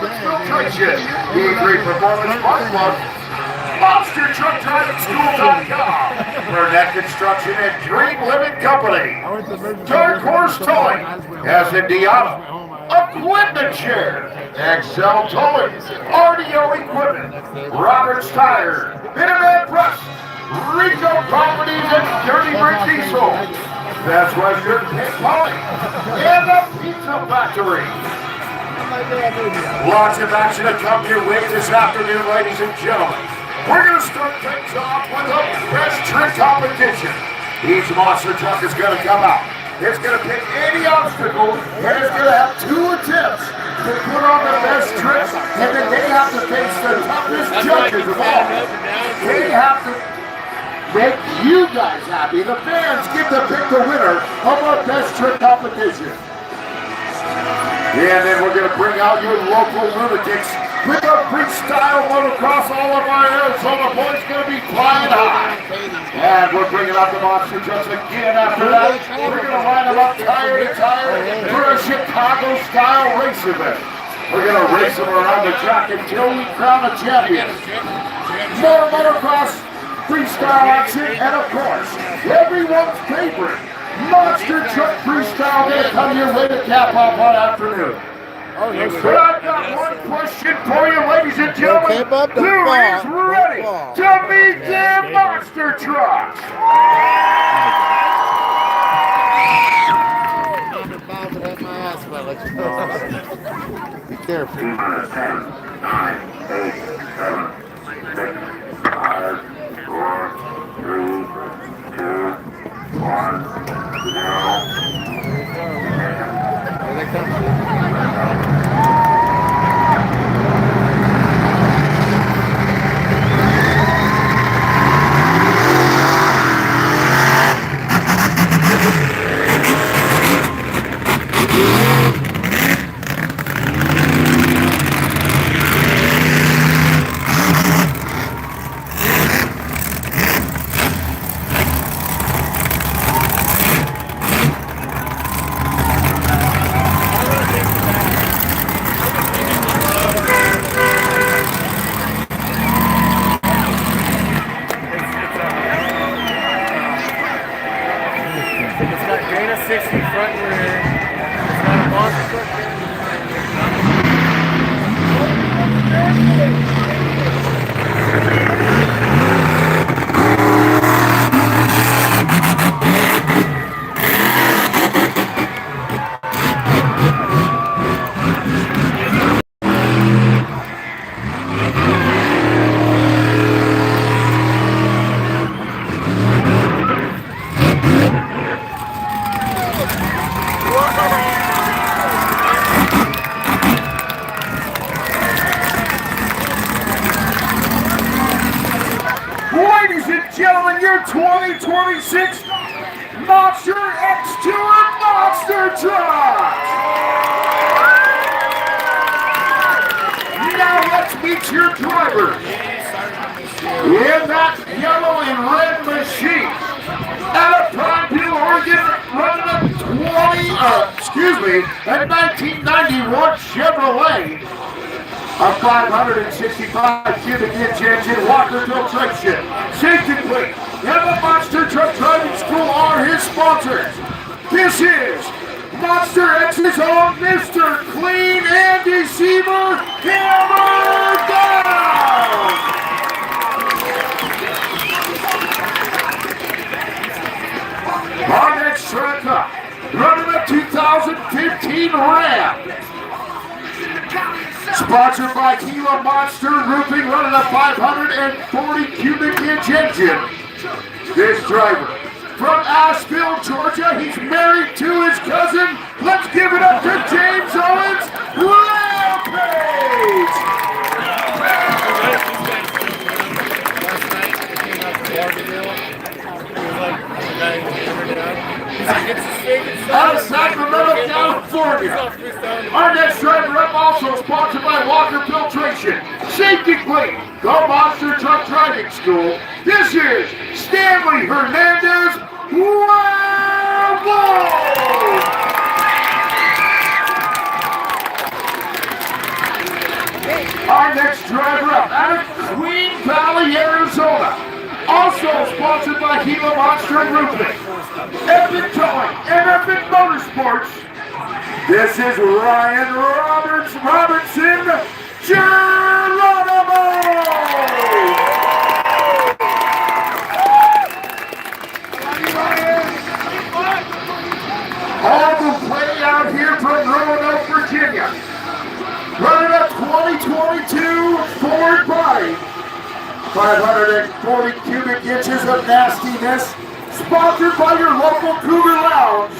Owens Filtration, E3 Performance Park Club, MonsterTruckDrivingSchool.com, Burnett Construction and Dream Living Company, Dark Horse Towing, as Indiana, Equipment Share, Excel Towing, RDO Equipment, Roberts Tire, Internet Press, Rico Properties and Dirty Brick Diesel, Best Western Pink Pony, and the Pizza Factory. Lots of action to come your way this afternoon, ladies and gentlemen. We're going to start things off with a best trick competition. Each monster truck is going to come out. It's going to pick any obstacle, and it's going to have 2 attempts to put on the best trick, and then they have to face the toughest judges of all. They have to make you guys happy. The fans get to pick the winner of our best trick competition. And then we're going to bring out your local lunatics with our freestyle motocross. All of our Arizona boys going to be flying high. And we're bringing out the monster trucks again after that. We're going to line them up tire to tire for a Chicago-style race event. We're going to race them around the track until we crown a champion. More motocross, freestyle action, and of course, everyone's favorite monster truck freestyle going to come your way to cap off our afternoon. But I've got one question for you, ladies and gentlemen. Who is ready to meet their monster trucks? Be careful. 10, 9, 8, 7, 6, 5, 4, 3, 2, 1, 0. Ladies and gentlemen, your 2026 Monster X-Tour Monster Trucks! Now let's meet your drivers. In that yellow and red machine, out of Pineville, Oregon, running a 1991 Chevrolet. A 565 cubic inch engine, Walker filtration, safety plate, and the Monster Truck Driving School are his sponsors. This is Monster X's own Mr. Clean and Deceiver, Hammer Down! Our next truck up, running a 2015 Ram. Sponsored by Gila Monster Roofing, running a 540 cubic inch engine. This driver from Asheville, Georgia, he's married to his cousin. Let's give it up to James Owens, Rampage! Out of Sacramento, California. Our next driver up, also sponsored by Walker Filtration, Safety Plate, the Monster Truck Driving School. This is Stanley Hernandez. Our next driver up out of Queen Valley, Arizona. Also sponsored by Gila Monster Roofing, Epic Towing, and Epic Motorsports. This is Ryan Robertson Geronimo! All the way out here from Roanoke, Virginia. Running a 2022 Ford body. 540 cubic inches of nastiness. Sponsored by your local Cougar Lounge.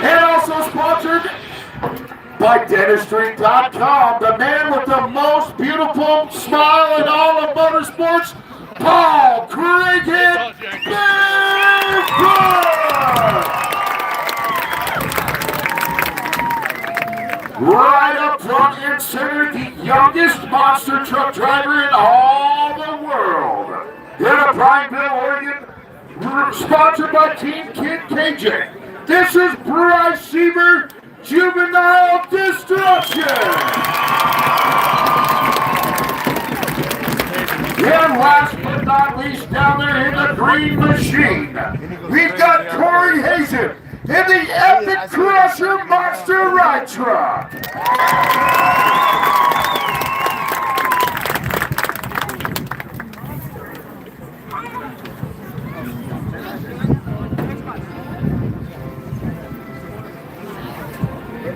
And also sponsored by Dentistry.com, the man with the most beautiful smile in all of motorsports, Paul Cricket Barefoot! Right up front and center, the youngest monster truck driver in all the world. In a Prineville, Oregon, sponsored by Team Kid KJ. This is Bryce Sieber, Juvenile Destruction. And last but not least, down there in the green machine, we've got Corey Hazen in the Epic Crusher Monster Ride Truck.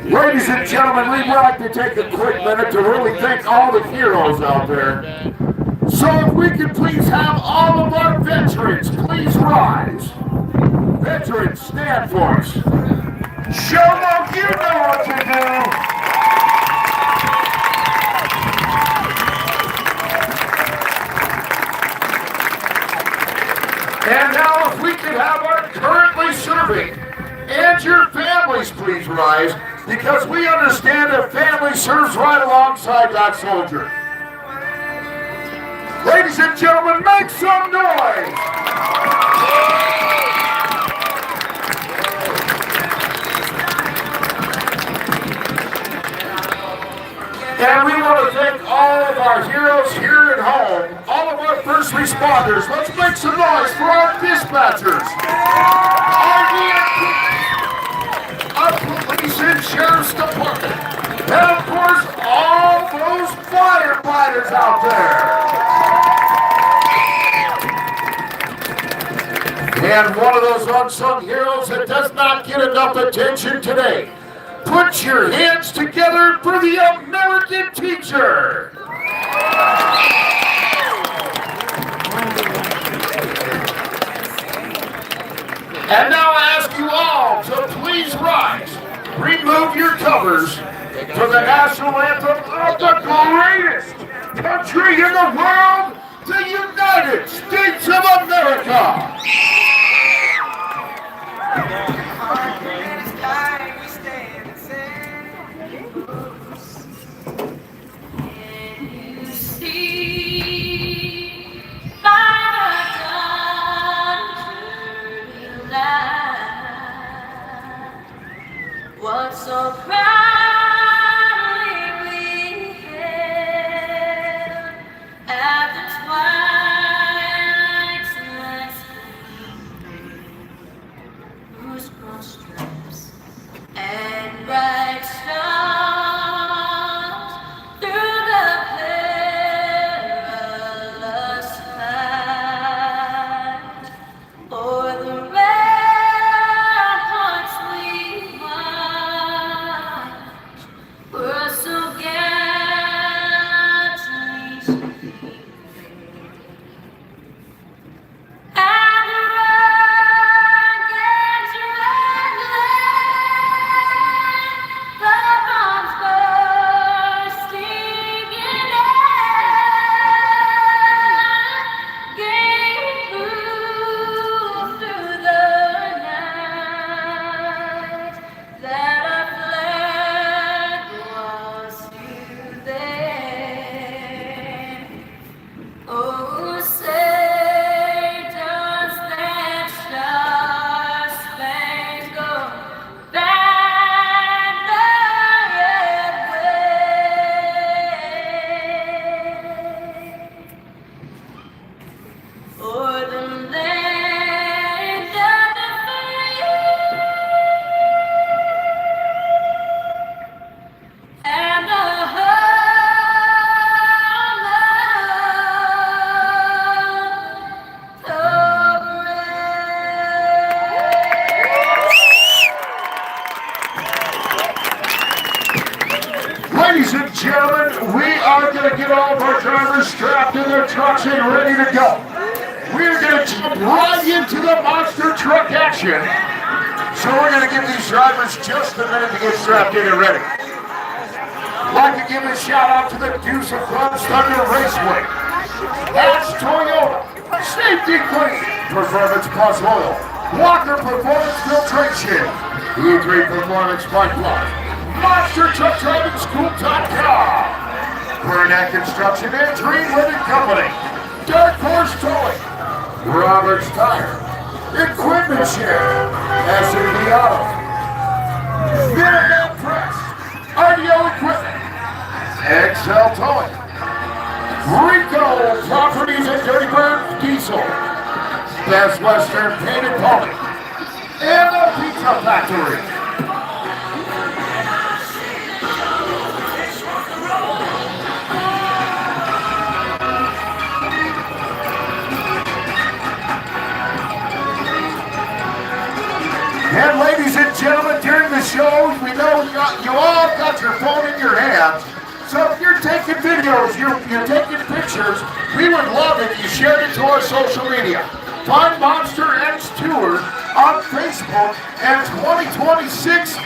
Ladies and gentlemen, we'd like to take a quick minute to really thank all the heroes out there. So if we could please have all of our veterans please rise. Veterans, stand for us. Show them you know what to do. And now if we could have our currently serving and your families please rise, because we understand that family serves right alongside that soldier. Ladies and gentlemen, make some noise! And we want to thank all of our heroes here at home, all of our first responders. Let's make some noise for our dispatchers, our EMTs, our police and sheriff's department, and of course, all those firefighters out there. And one of those unsung heroes that does not get enough attention today. Put your hands together for the American teacher. And now I ask you all to please rise. Remove your covers for the national anthem of the greatest country in the world, the United States of America. What so proudly we hailed at the twilight's last Ladies and gentlemen, we are going to get all of our drivers strapped in their trucks and ready to go. We're going to jump right into the monster truck action. So we're going to give these drivers just a minute to get strapped in and ready. I'd like to give a shout out to the Deuce of Clubs Thunder Raceway. That's Toyota, Safety Clean, Performance Plus Oil, Walker Performance Filtration, E3 Performance Bike Plus, Monster Truck Driving School.com, re-enact Construction and Dream Living Company, Dark Horse Towing, Roberts Tire, Equipment Share, S&B Auto, Minuteman Press, RDO Equipment, Excel Towing, Rico Properties and Dirty Bird Diesel, Best Western Painted Pony, and the Pizza Factory. And ladies and gentlemen, during the show, we know you all got your phone in your hands. So if you're taking videos, you're taking pictures, we would love it if you shared it to our social media. Find Monster X Tour on Facebook and 2026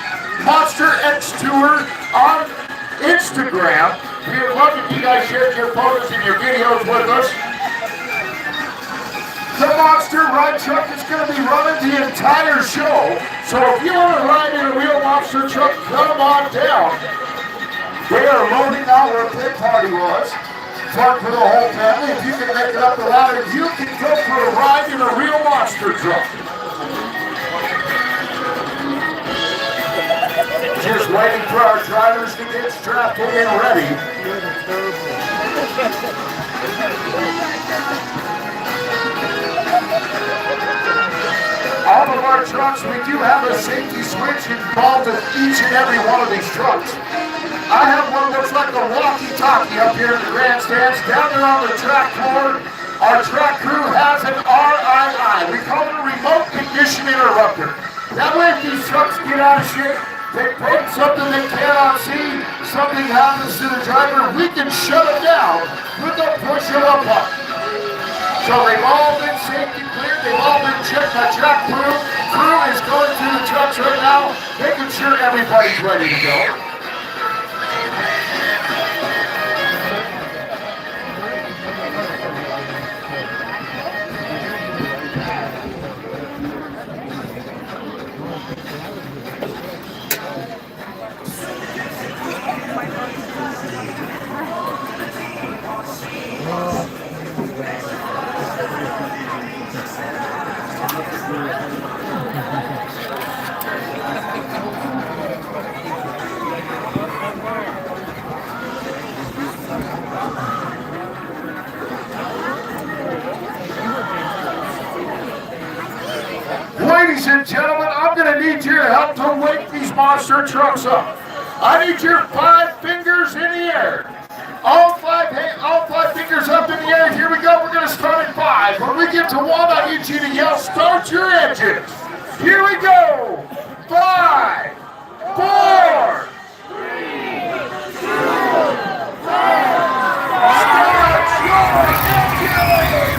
Monster X Tour on Instagram. We would love if you guys shared your photos and your videos with us. The Monster Ride Truck is going to be running the entire show. So if you want to ride in a real monster truck, come on down. They are loading out where Pit Party was. Fun for the whole family. If you can make it up the ladder, you can go for a ride in a real monster truck. Just waiting for our drivers to get strapped in and ready. All of our trucks, we do have a safety switch involved in each and every one of these trucks. I have one that looks like a walkie-talkie up here in the grandstands. Down there on the track floor, our track crew has an RII. We call it a remote ignition interrupter. That way if these trucks get out of shape, they break something they cannot see, something happens to the driver, we can shut it down with a push of a button. So they've all been safety cleared, they've all been checked. My track crew is going through the trucks right now, making sure everybody's ready to go. Ladies and gentlemen, I'm going to need your help to wake these monster trucks up. I need your 5 fingers in the air. All five fingers up in the air. Here we go. We're going to start at 5. When we get to 1, I need you to yell, start your engines. Here we go. 5, 4, 3, 2, 1. Start your engines.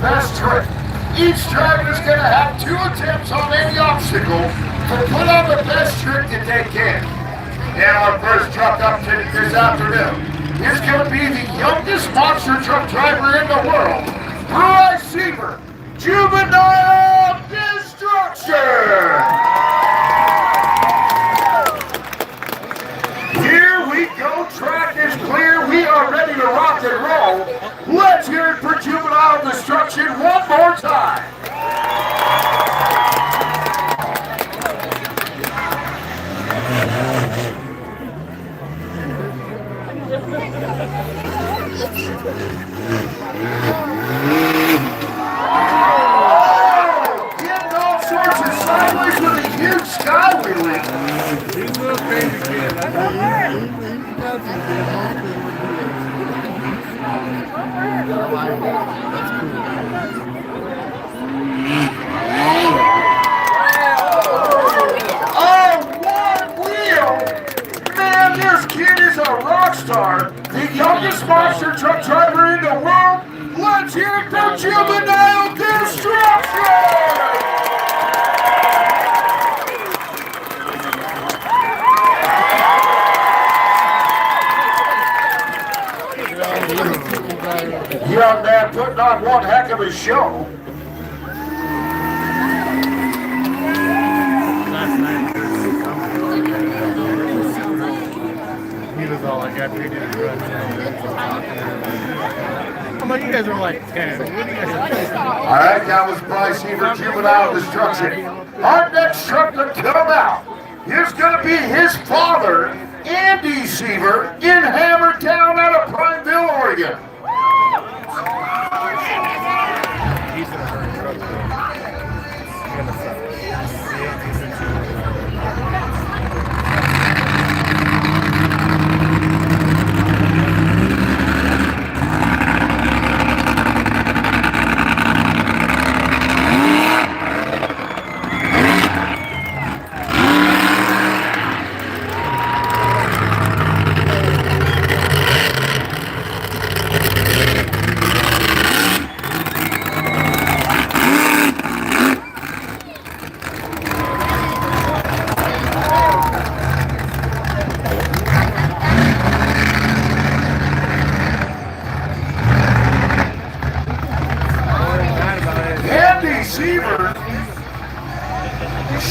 best trick. Each driver is going to have 2 attempts on any obstacle to put on the best trick that they can. And our first truck up this afternoon is going to be the youngest monster truck driver in the world, re-enact Juvenile Destruction. Here we go, track is clear, we are ready to rock and roll. Let's hear it for Juvenile Destruction one more time. Getting all sorts of sideways with a huge sky wheelie. He's a little crazy kid. Oh, one wheel! Man, this kid is a rock star. The youngest monster truck driver in the world. Let's hear it for Juvenile Destruction! Young man putting on one heck of a show. He was all like, after he did his run, I'm like, you guys are like 10. What do you guys All right, that was Bryce Heaver, Juvenile Destruction. Our next truck to come out is going to be his father, Andy Seaver, in Hammertown out of Prineville, Oregon. He's in a hurry truck. He's gonna suck.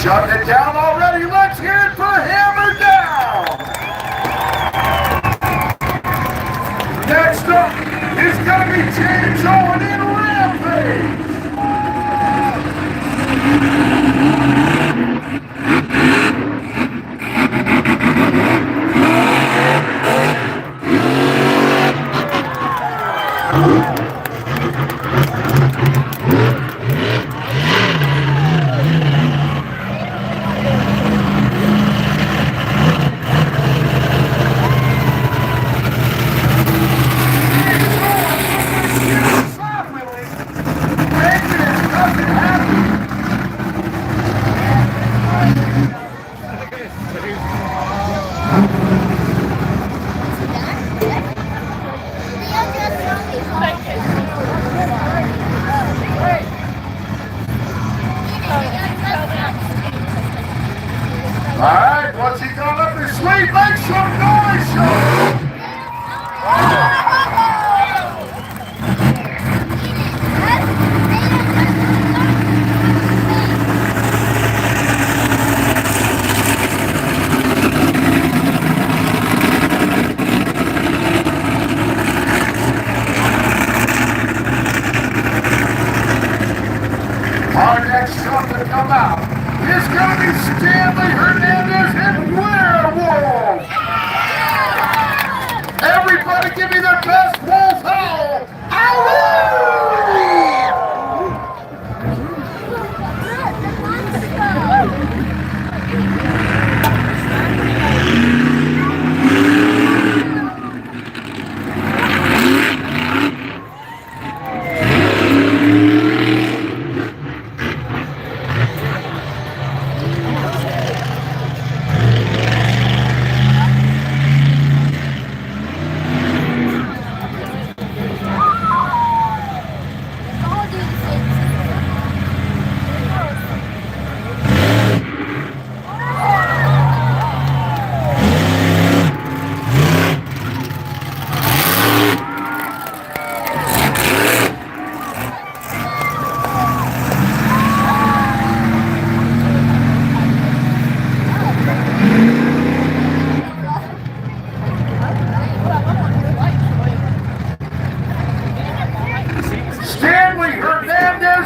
Shutting it down already. Let's hear it for Hammer Down. Next up is going to be James Owen in Rampage. All right, what's he got up his sleeve? Make some noise, Sean! Our next truck to come out is going to be Stanley Hernandez in Werewolf. Everybody give me their best wolf howl. Ow!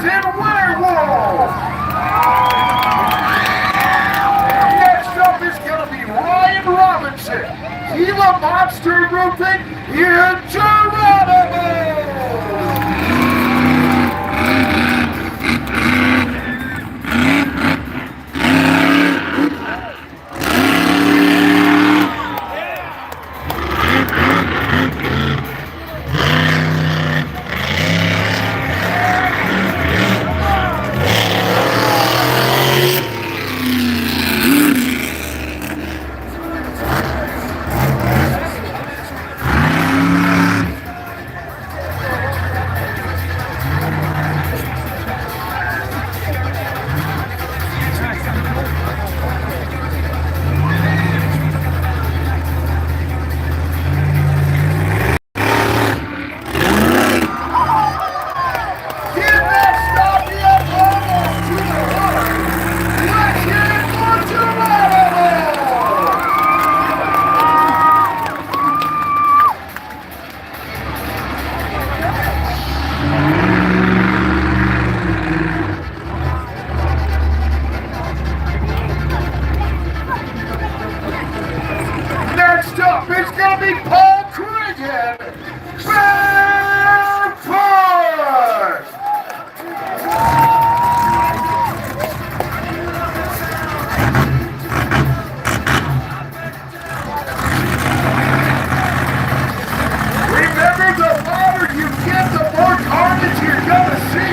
Monsters and Werewolves. Next up is going to be Ryan Robinson, Gila Monster Roofing in Geronimo. Next up is going to be Paul Cregan, Barefoot! Remember, the louder you get, the more carnage you're going to see.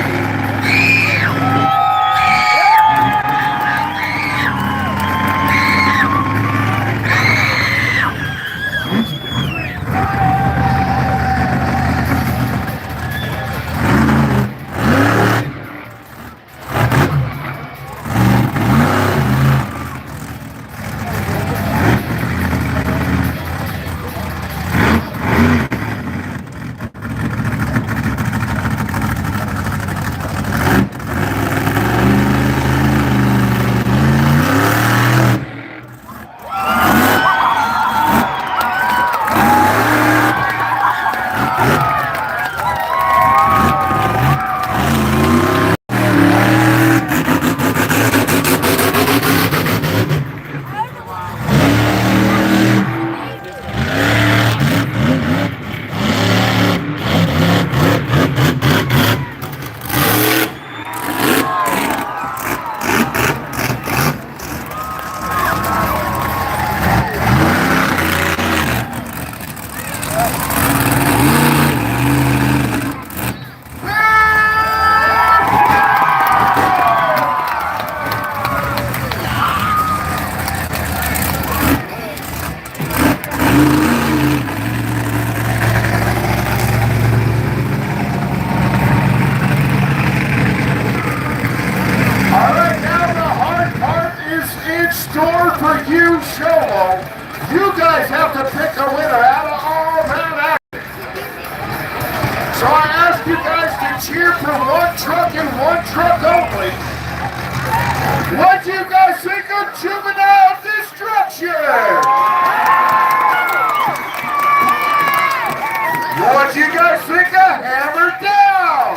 You guys have to pick a winner out of all that action. So I ask you guys to cheer for one truck and one truck only. What do you guys think of Juvenile Destruction? What do you guys think of Hammer Down?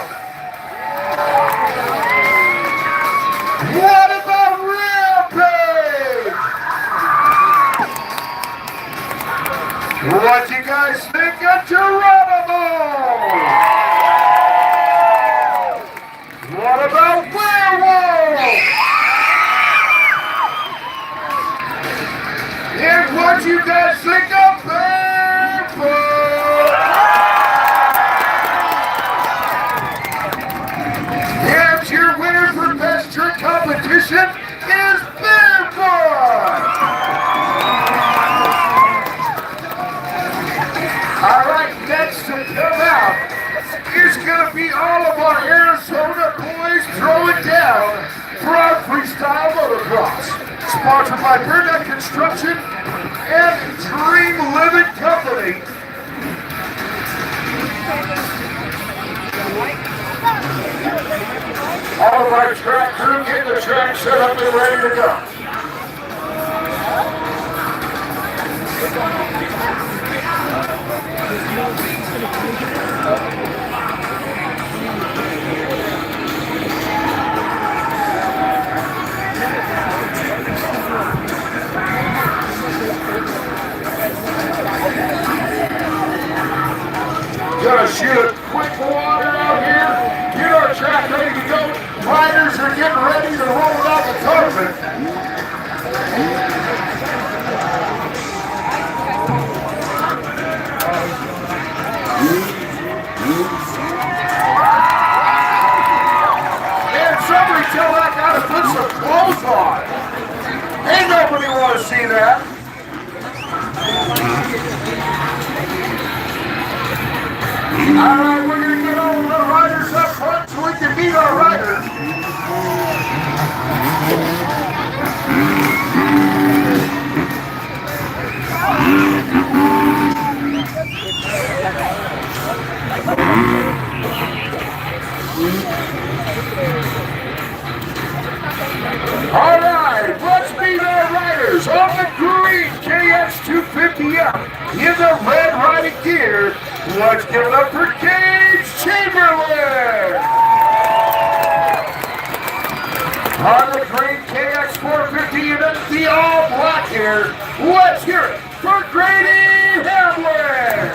What about Rampage? What do you guys think of Geronimo? What about Werewolf? And what do you guys think of Barefoot? And your winner for Best Trick Competition is Barefoot! Alright, next to come out is going to be all of our Arizona boys throwing down for our freestyle motocross. Sponsored by Burnett Construction and Dream Living Company. All of our track crew getting the track set up and ready to go. Gonna shoot a quick water out here. Get our track ready to go. Riders are getting ready to roll out the carpet. And somebody tell that guy to put some clothes on. Ain't nobody want to see that. All right, we're going to get all the riders up front so we can meet our riders. All right, let's meet our riders on the green KX250M in the red riding gear. Let's give it up for Gage Chamberlain. On the green KX450 in the all black gear. Let's hear it for Grady Hamlin.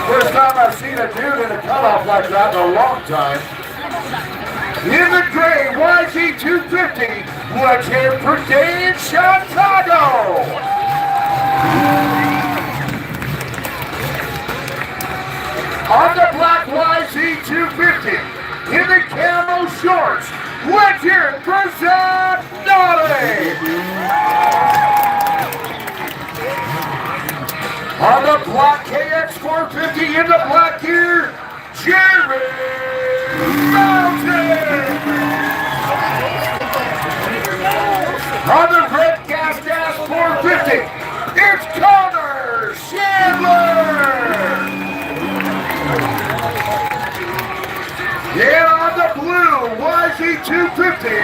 First time I've seen a dude in a cutoff like that in a long time. In the gray YZ250, let's hear it for Dave Chicago. On the black YZ250, in the camo shorts, let's hear it for Zach Nolly. On the black KX450, in the black gear, Jerry Mountain. On the red gas 450, it's Connor Chandler. Yeah, on the blue YZ250,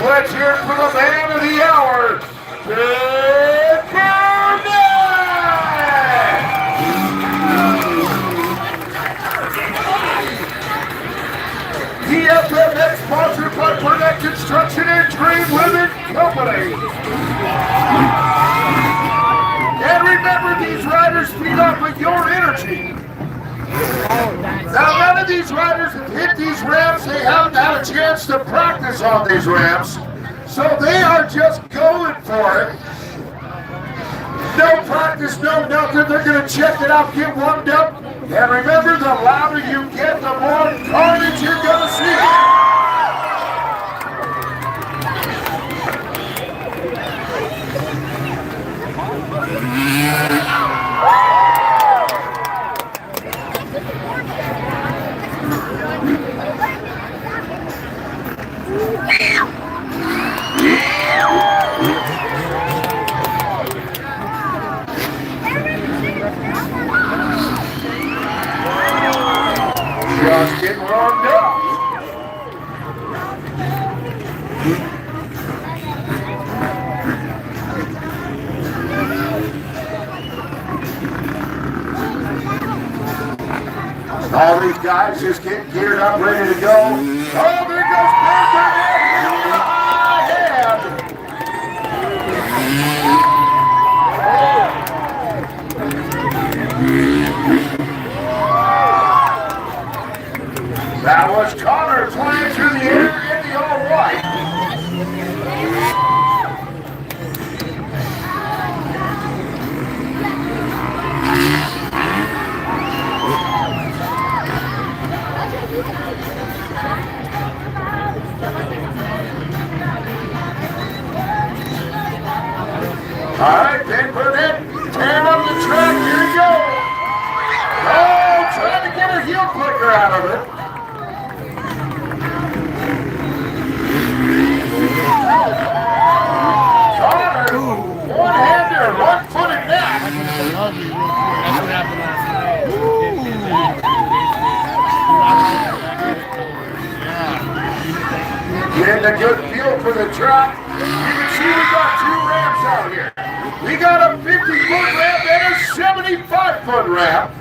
let's hear it for the man of the hour, Big Burnett! The FMX sponsored by Burnett Construction and Trade Women Company. And remember, these riders feed off of your energy. Now, none of these riders have hit these ramps. They haven't had a chance to practice on these ramps. So they are just going for it. No practice, no nothing. They're going to check it out, get warmed up. And remember, the louder you get, the more carnage you're going to see. Just getting warmed up. All these guys just getting geared up, ready to go. Oh, there goes Burnett in the head. That was Connor flying through the air in the all white. All right, Ben Burnett, tearing up the track. Here we go. Oh, trying to get a heel clicker out of it. Connor, one-hander, one-footed net. Getting a good feel for the track. You can see we got two ramps out here. We got a 50-foot ramp and a 75-foot ramp.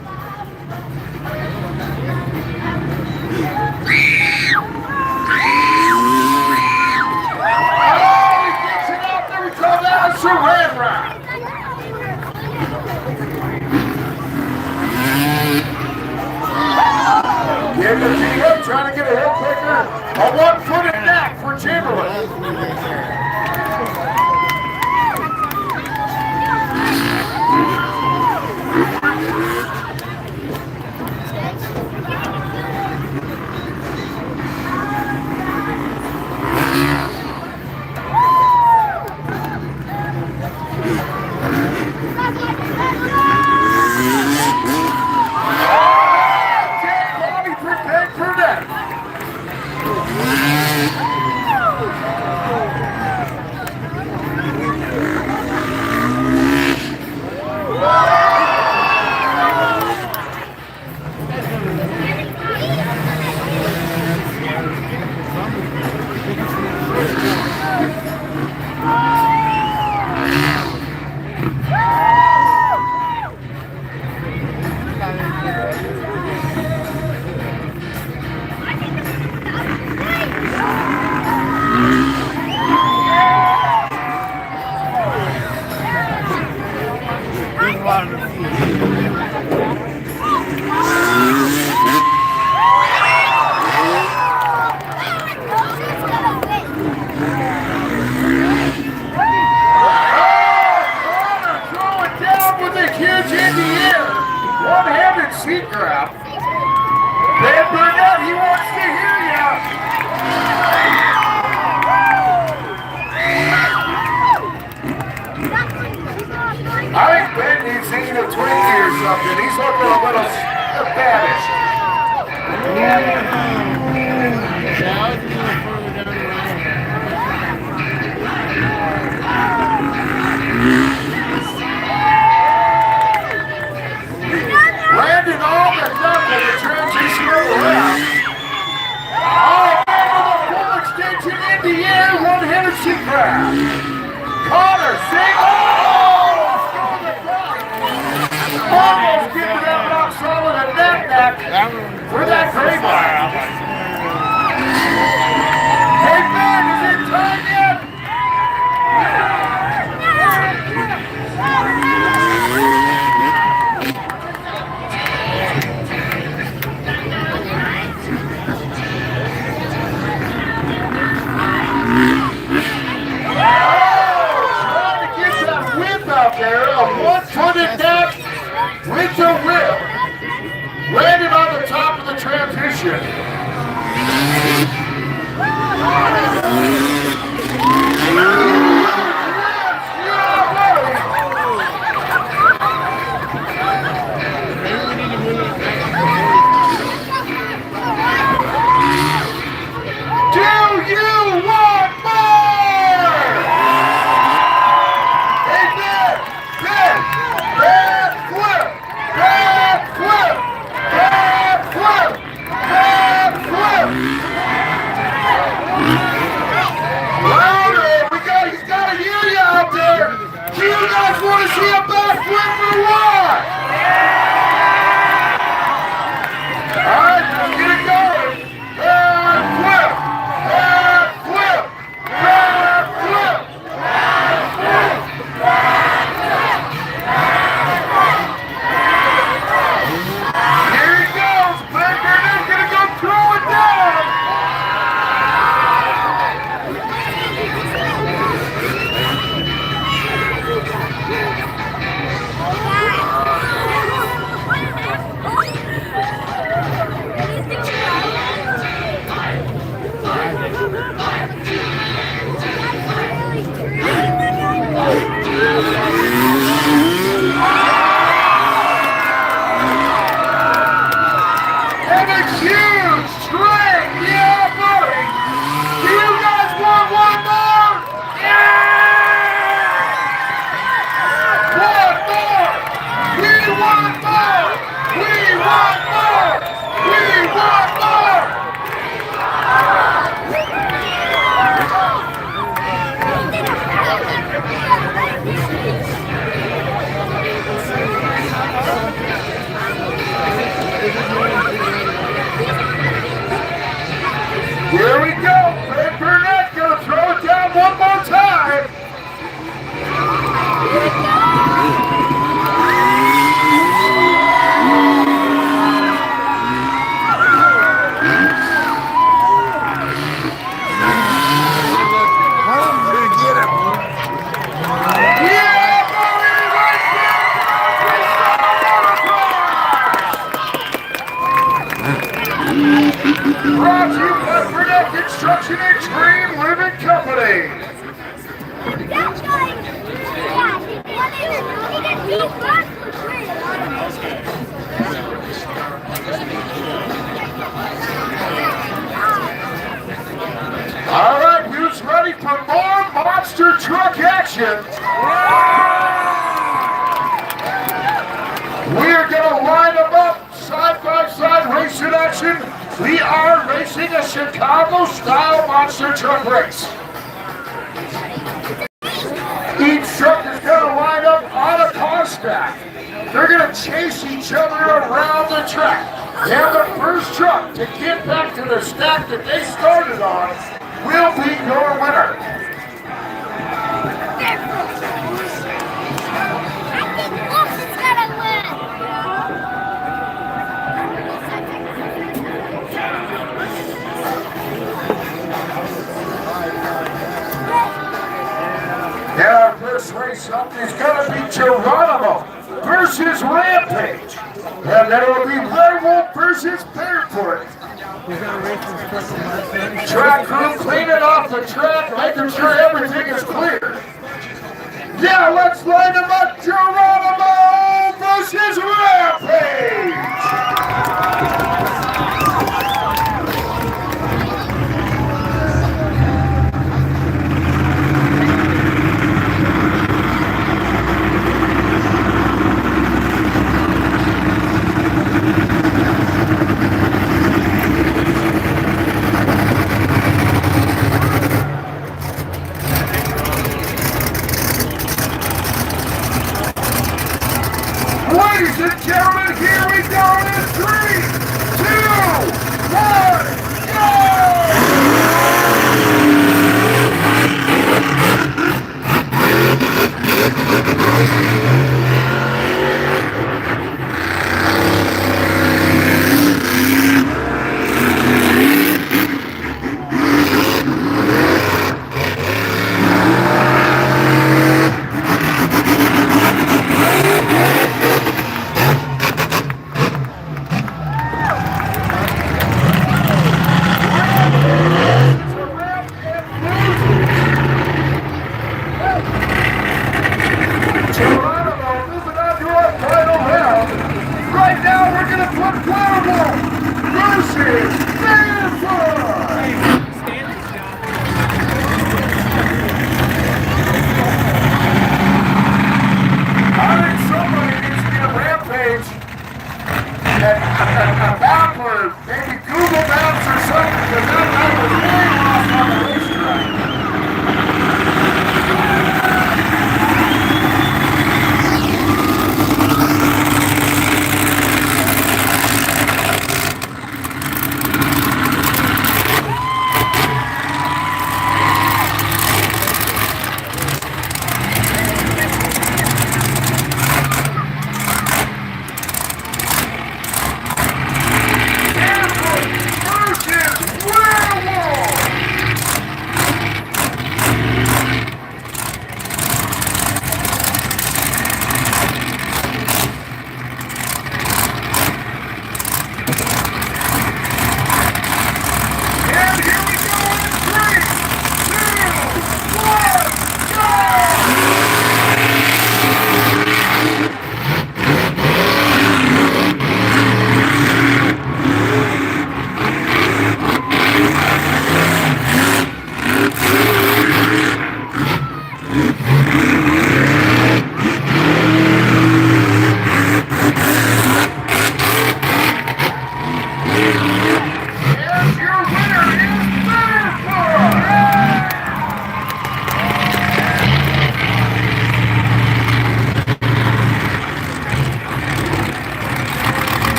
One-handed seat grab. Ben Burnett, he wants to hear ya. I think Ben needs eating a Twinkie or something. He's looking a little faddish. Landing all the knuckle, the transition around. Oh, man, with a full extension in the air, one-handed seat grab. Connor, sing. Oh, scoring the cross. Almost getting that rock solid and neck for that grapevine. Hey, Ben, is it time yet? There, a one-footed net with the whip. Landed on the top of the transition. Do you want more? Do you guys want to see a backflip or what? All right, let's get it going. Backflip, backflip, backflip, Here he goes. Ben Burnett's going to go throw it down. Here we go. Ben Burnett gonna throw it down one more time. Brought to you by Burnett Construction and Dream Living Company. All right, who's ready for more monster truck action? We're going to line them up side-by-side racing action. We are racing a Chicago-style monster truck race. Each truck is going to line up on a car stack. They're going to chase each other around the track. And the first truck to get back to the stack that they started on will be your winner. I think Wolf is going to win. Geronimo versus Rampage. And then it'll be Werewolf versus Barefoot. Track crew cleaning off the track, making sure everything is clear. Yeah, let's line them up. Geronimo versus Rampage. Ladies and gentlemen, here we go in 3, 2, 1, go!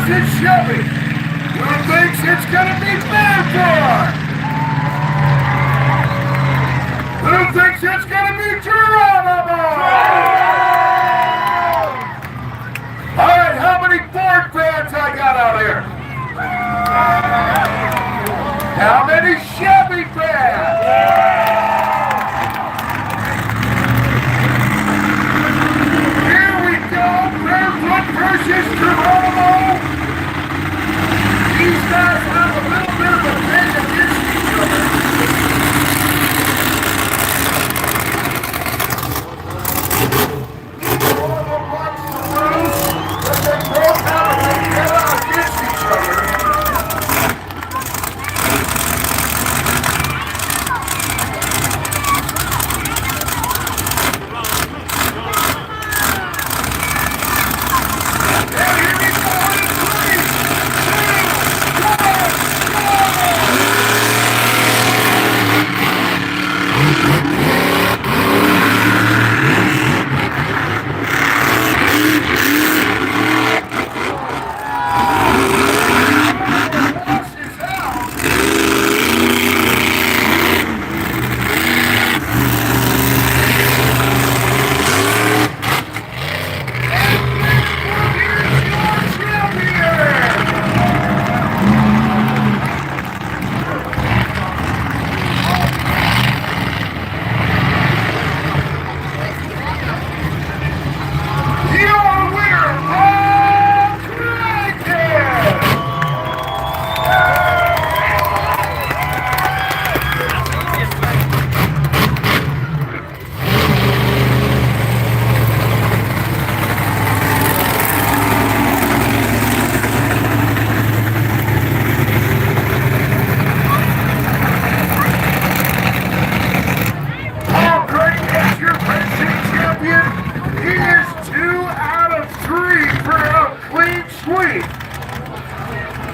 versus Chevy. Who thinks it's gonna be Manford? Who thinks it's gonna be Geronimo? All right, how many Ford fans I got out here? How many Chevy fans? Here we go, Barefoot versus Geronimo. These guys have a little bit of a thing against each other. Geronimo wants to lose, but they both have a vendetta against each other.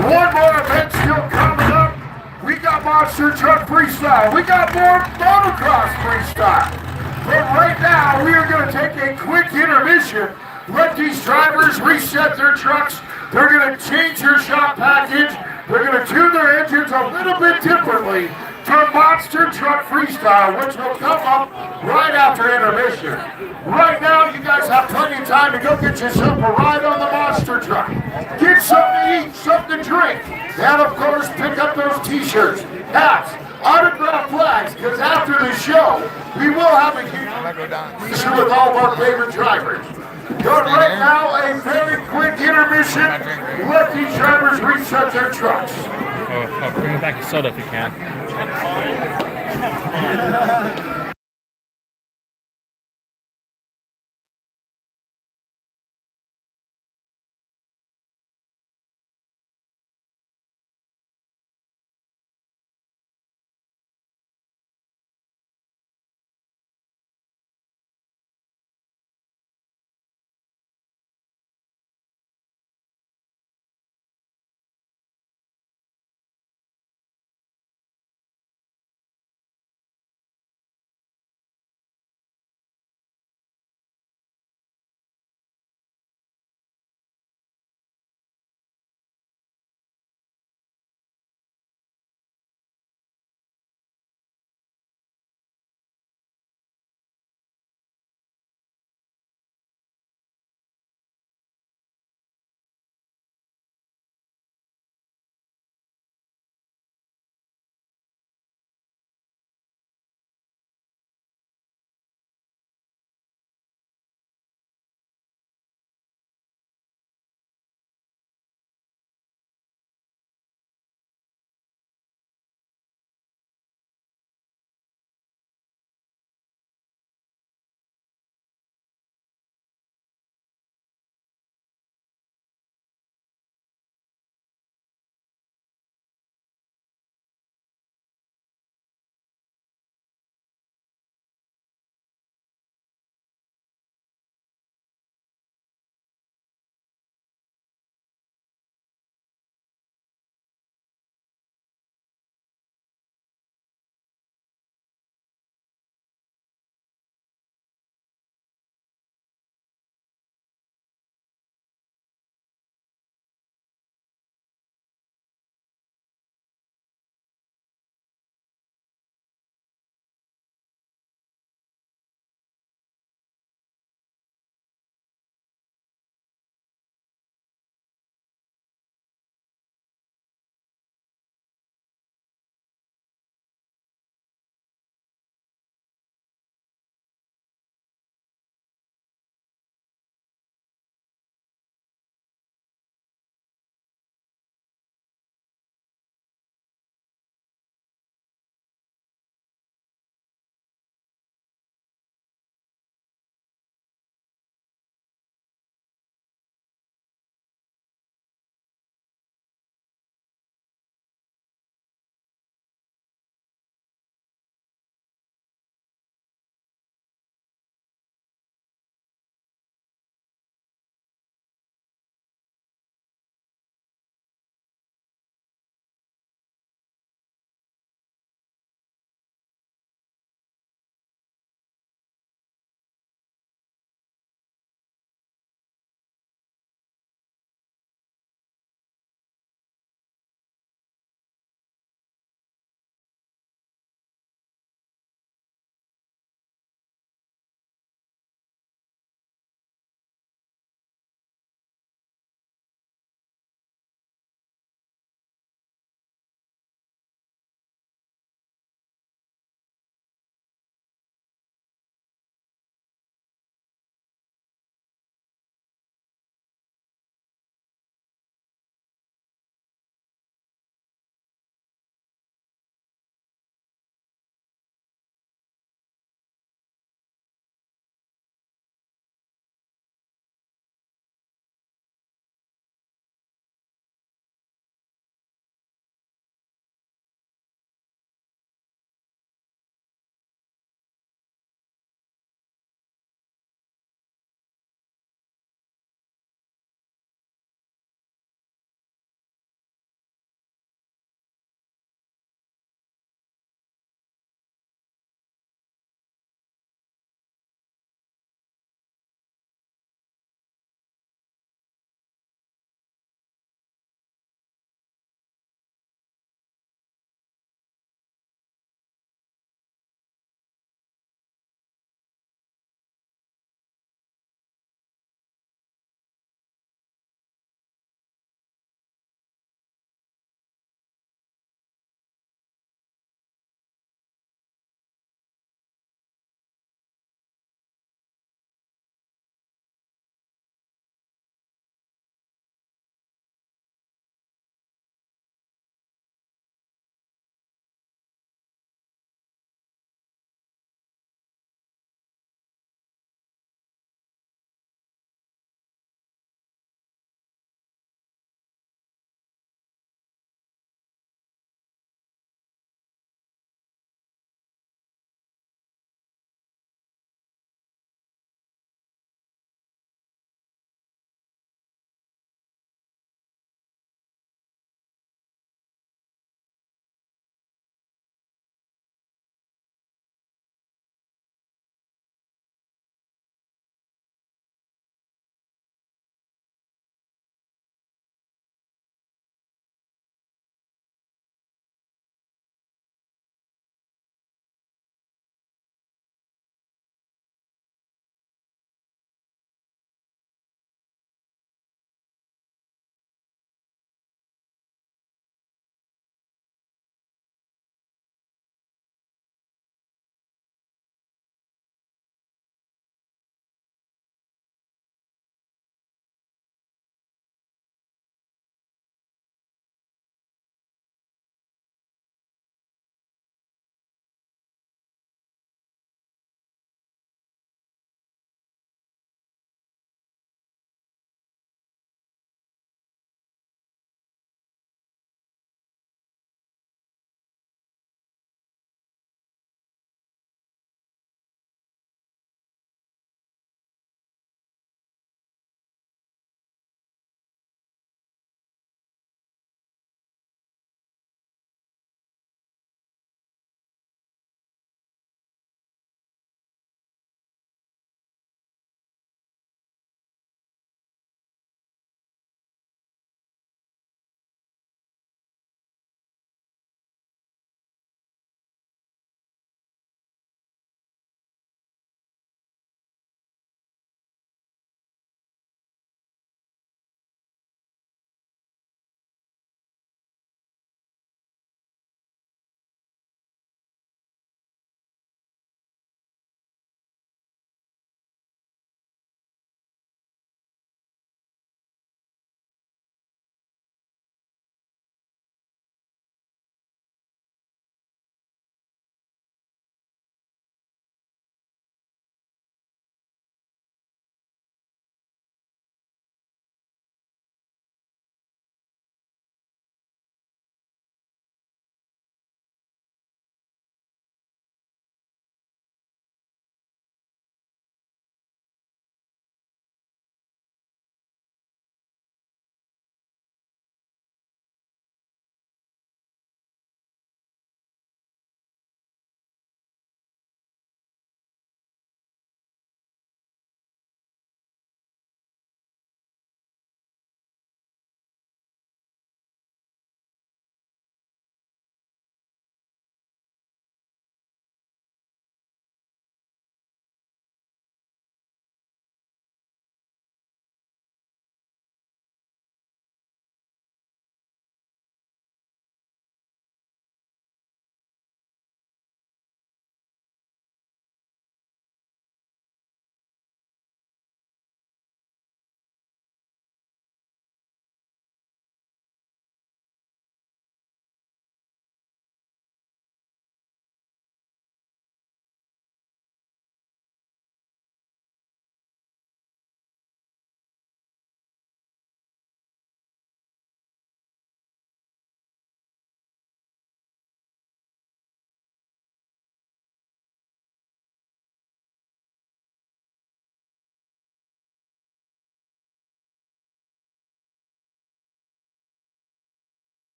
One more event still coming up. We got Monster Truck Freestyle. We got more motocross freestyle. But right now, we are going to take a quick intermission. Let these drivers reset their trucks. They're going to change their shop package. They're going to tune their engines a little bit differently to Monster Truck Freestyle, which will come up right after intermission. Right now, you guys have plenty of time to go get yourself a ride on the Monster Truck. Get something to eat, something to drink, and of course, pick up those t-shirts, hats, autographed flags, because after the show, we will have a huge t-shirt with all of our favorite drivers. But right now, a very quick intermission. Let these drivers reset their trucks. Bring back a soda if you can.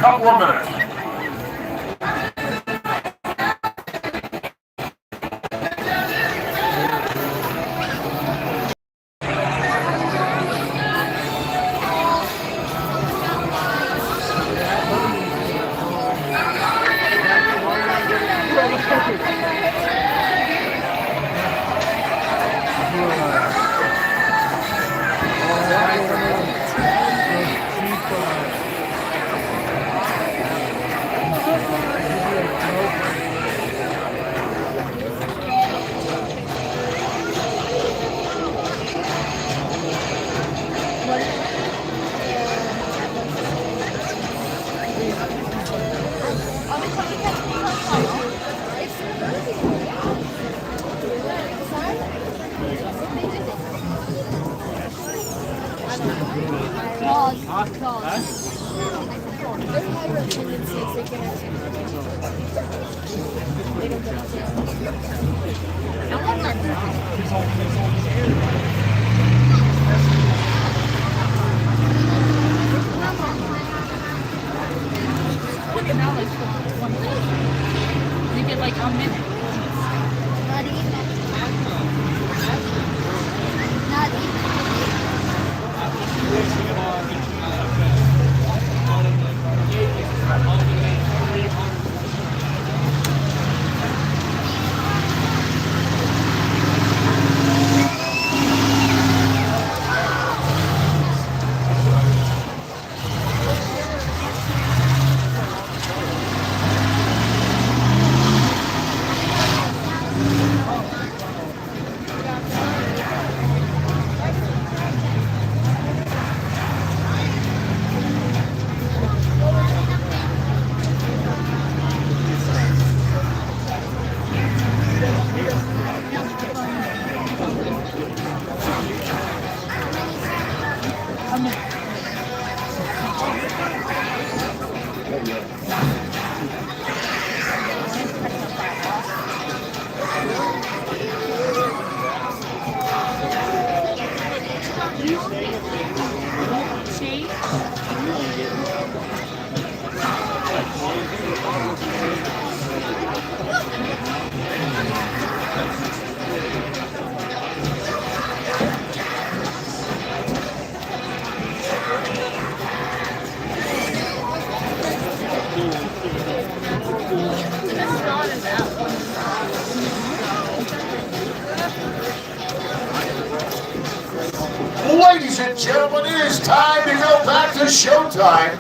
couple of minutes. You get like a minute. Not even. Not Ladies and gentlemen, it is time to go back to showtime.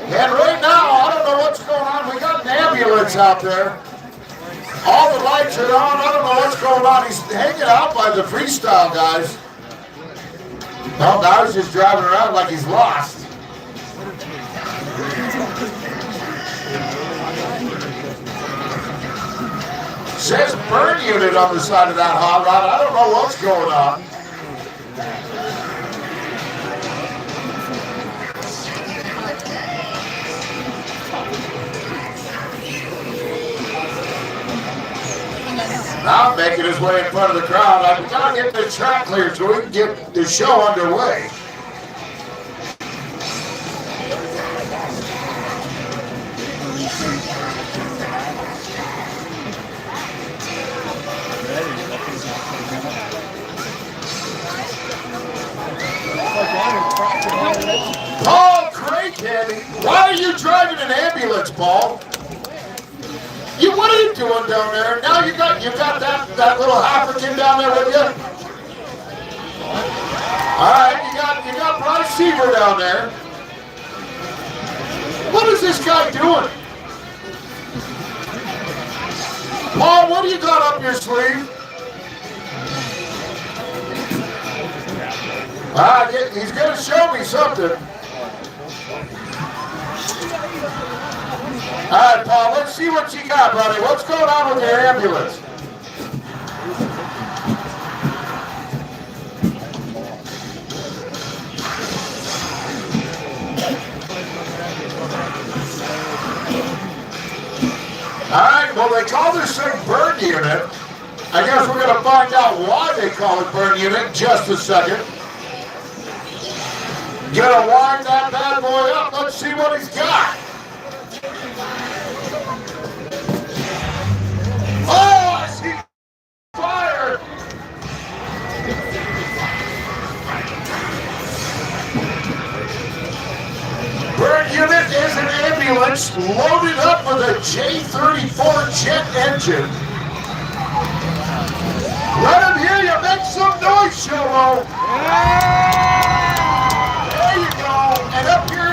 And right now, I don't know what's going on. We got an ambulance out there. All the lights are on. I don't know what's going on. He's hanging out by the freestyle guys. No, now he's just driving around like he's lost. Says burn unit on the side of that hot rod. I don't know what's going on. Now making his way in front of the crowd. I've got to get the track clear so we can get the show underway. Paul Craighead, why are you driving an ambulance, Paul? What are you doing down there? Now you got that little African down there with you. All right, you got Bryce Seaver down there. What is this guy doing? Paul, what do you got up your sleeve? He's gonna show me something. All right, Paul, let's see what you got, buddy. What's going on with your ambulance? All right, well, they call this thing burn unit. I guess we're going to find out why they call it burn unit in just a second. Gonna wind that bad boy up. Let's see what he's got. action. Let him hear you. Make some noise, Sholo. There you go. And up here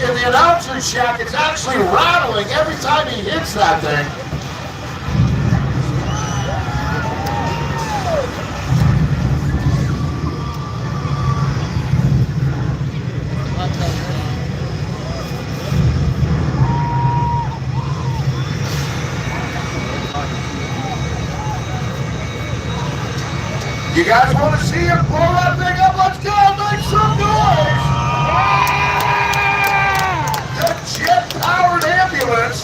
in the announcer's shack, it's actually rattling every time he hits that thing. You guys want to see him blow that thing up? Let's go! Make some noise! The jet-powered ambulance.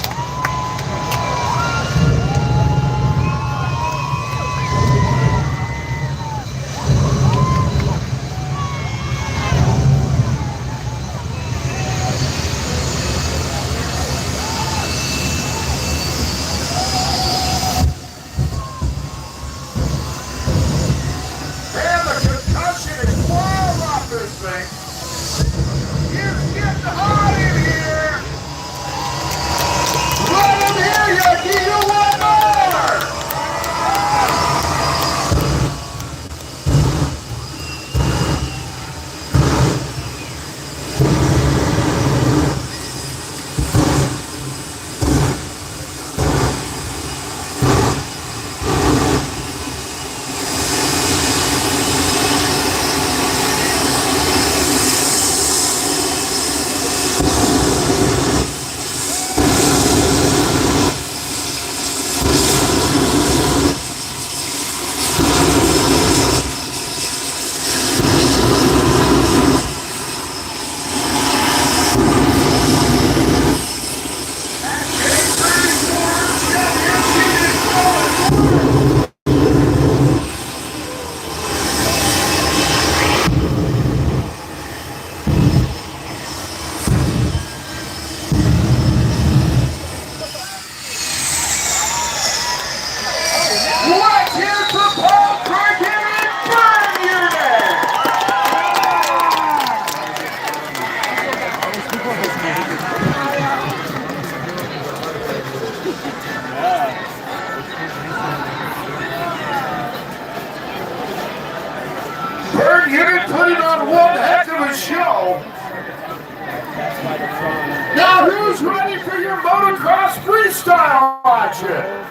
Now who's ready for your motocross freestyle action?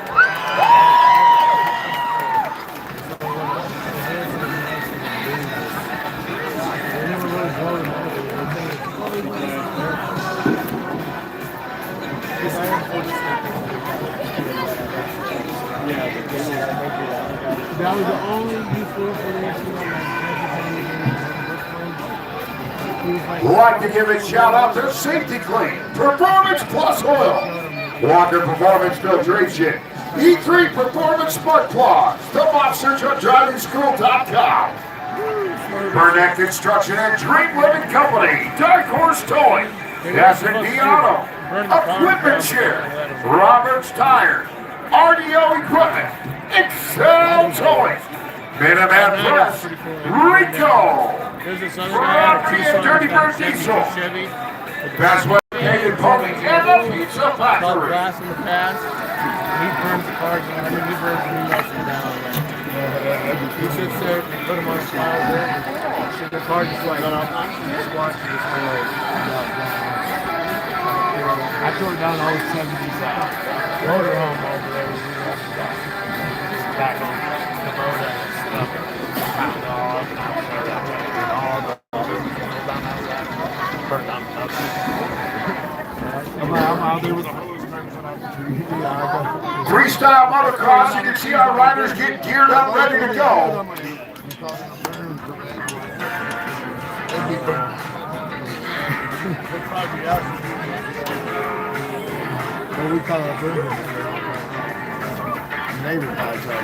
That was the only useful information on Like to give a shout out to Safety Clean, Performance Plus Oil, Walker Performance Filtration, E3 Performance Spark Plugs, the MobSearchOnDrivingSchool.com, Burnett Construction and Dream Living Company, Dark Horse Towing, S&D Auto, Equipment Share, Roberts Tires, RDO Equipment, Excel Towing, Minuteman Press, Rico, Rocky and Dirty Bird Diesel, Best Way Naked Pony, and the Pizza Factory. Glass in the past. He burns the cars down. I mean, he burns the nuts down. He sits there, put them on a smile there. Shit, the car just like squash to this way. I tore down all the 70s motorhome over there. Back on the road and stuff. Pound dog, I'm out there with a hose. Freestyle motocross, you can see our riders get geared up, ready to go. What we call it, neighbor contract.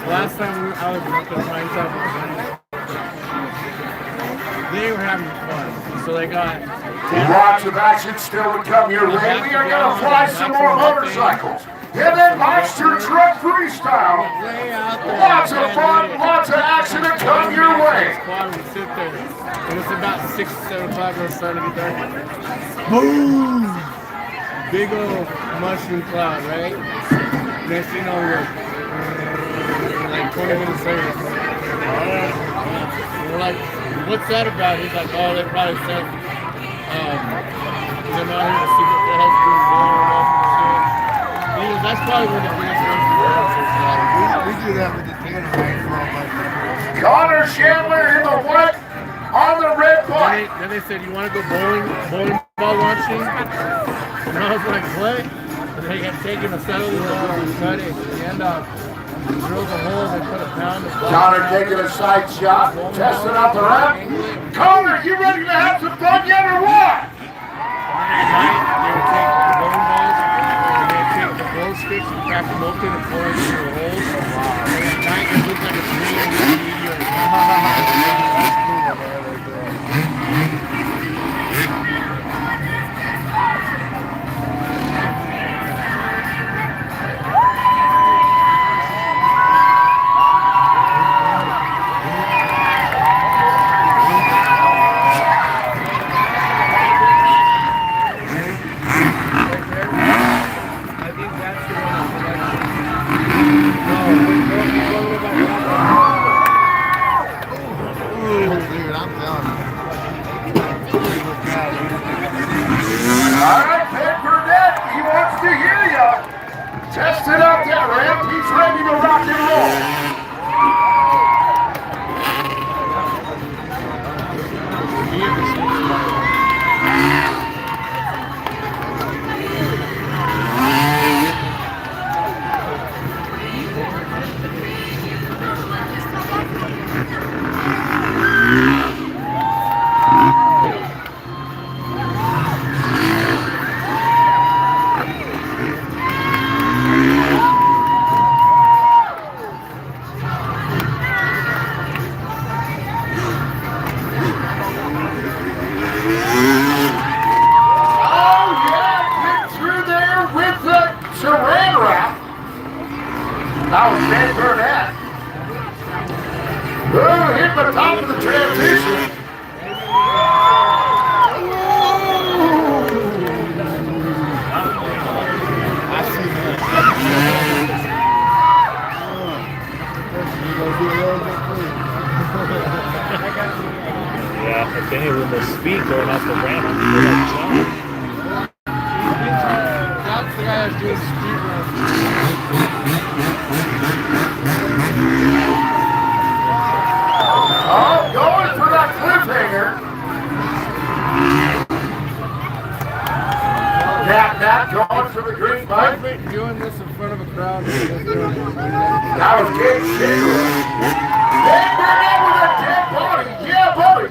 Last time I was at the Pine Top, they were having fun, so they got lots of action still to come your way. We are going to fly some more motorcycles. And then monster truck freestyle. Lots of fun, lots of action to come your way. We sit there, and it's about 6 or 7 o'clock. We're starting to get dark. Boom! big old mushroom cloud, right? Next thing you know, we're like 20 minutes later. We're like, what's that about? He's like, oh, they probably said, they're not here to see what the hell's being blown up and shit. He goes, that's probably one of the biggest ones in the world. We do that with the Tanner right? Connor Chandler in the white on the red bike. Then they said, you want to go bowling ball launching? And I was like, what? And they had taken a celery ball and cut it. And drilled a hole and put a pound of ball. Connor taking a side shot, testing out the ramp. Connor, you ready to have some fun yet or what? At night, they would take the bowling balls and they'd take the glow sticks and crack them open and pour it into the holes. And at night, it looked like a 3D meteor. Test it out there, ramp. He's ready to rock and roll. That was Ben Burnett. Oh, hit the top of the transition. Yeah, if any of them will speed going off the ramp, I'm sure that jump. That's the guy that's doing speed runs. Oh, going for that cliffhanger. Nap going for the green bike. Doing this in front of a crowd. That was Kate Shaver. They burned out with a dead body. Yeah, buddy.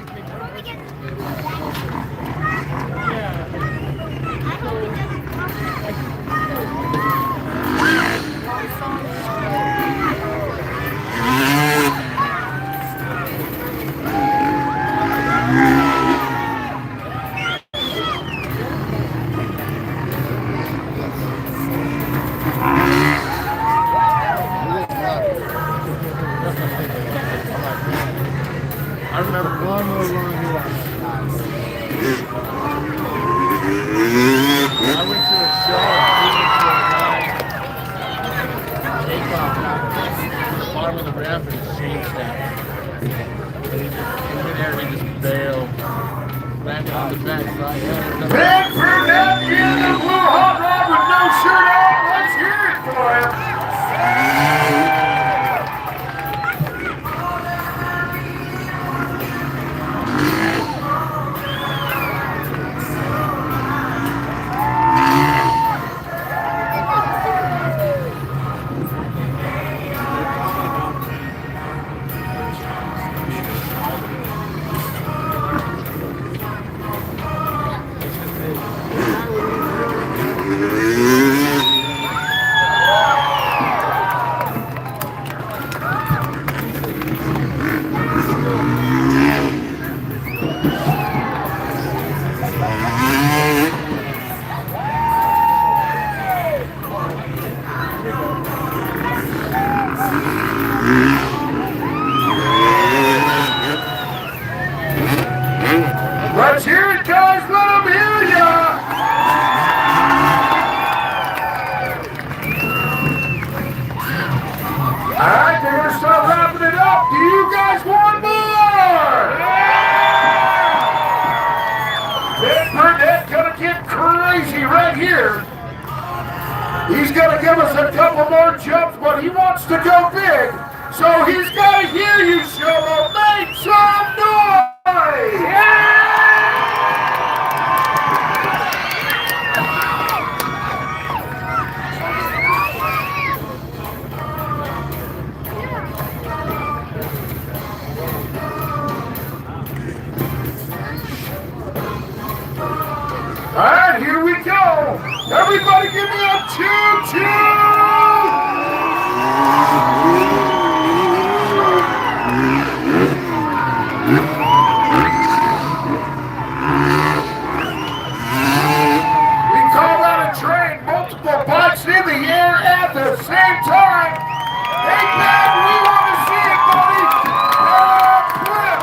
I remember one more run here. I went to a show take off at the bottom of the ramp and his chain snapped. And he went there and he just bailed. Landed on the back side. Ben Burnett in the blue hot rod with no shirt on. Let's hear it for him. Alright, they're going to start wrapping it up. Do you guys want more? Ben Burnett going to get crazy right here. He's going to give us a couple more jumps, but he wants to go big. So he's got to hear you, Shomo. Make some noise! Yeah! All right, here we go. Everybody give me a choo-choo! We call that a train, multiple bikes in the air at the same time. Hey, man, we want to see it, buddy. Back flip,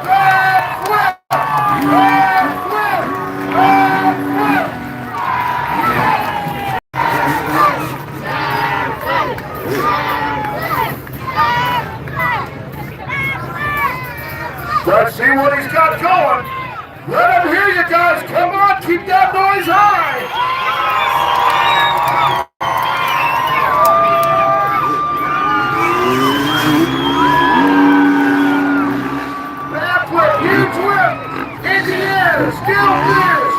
back flip, back flip, back flip. Let's see what he's got going. Let him hear you guys. Come on, keep that noise high. Backward, huge whip. In the air, still fierce.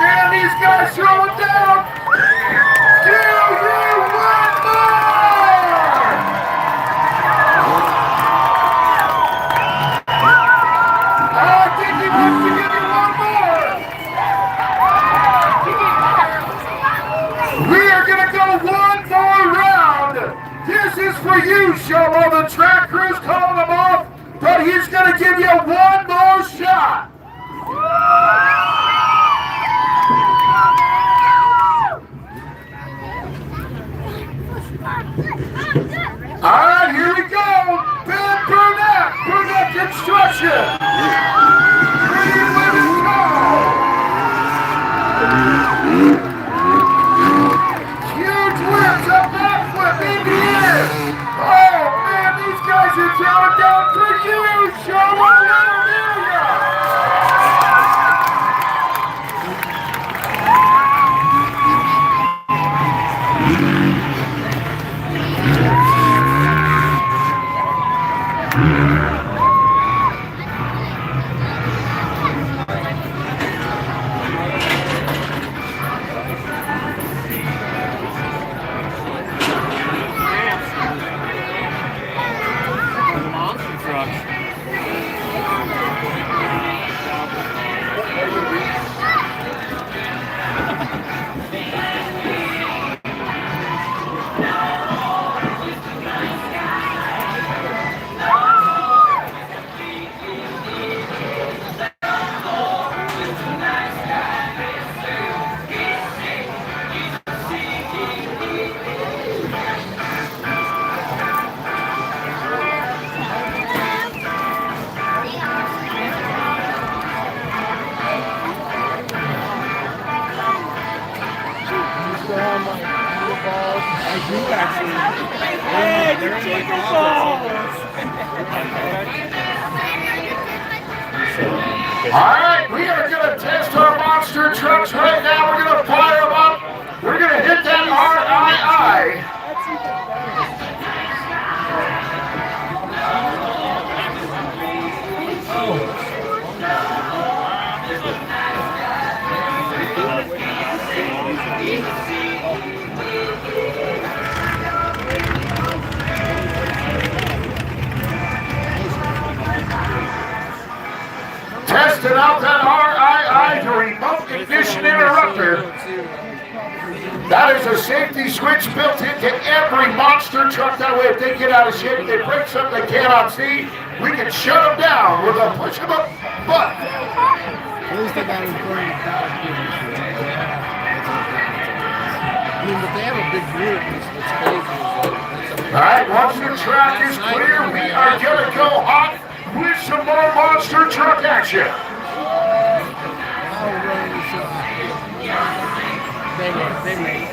Man, these guys throwing down. Do you want more? I think he wants to give you one more. We are going to go one more round. This is for you, Shomo. The track crew's calling him off, but he's going to give you one more shot. All right, here we go. Ben Burnett, Burnett Construction. Pretty women call. Huge whips, a backflip in the air. Oh, man, these guys are throwing down for you, Shomo. Let 'em hear ya. All right, we are going to test our monster trucks right now. We're going to fire them up. We're going to hit that RII. Testing out that RII, the remote ignition interrupter. That is a safety switch built into every monster truck. That way, if they get out of shape, they break something they cannot see, we can shut them down with a push of a button. At least they got important power units. I mean, but they have a big group. It's crazy. All right, once the track is clear, we are going to go hot with some more monster truck action. They made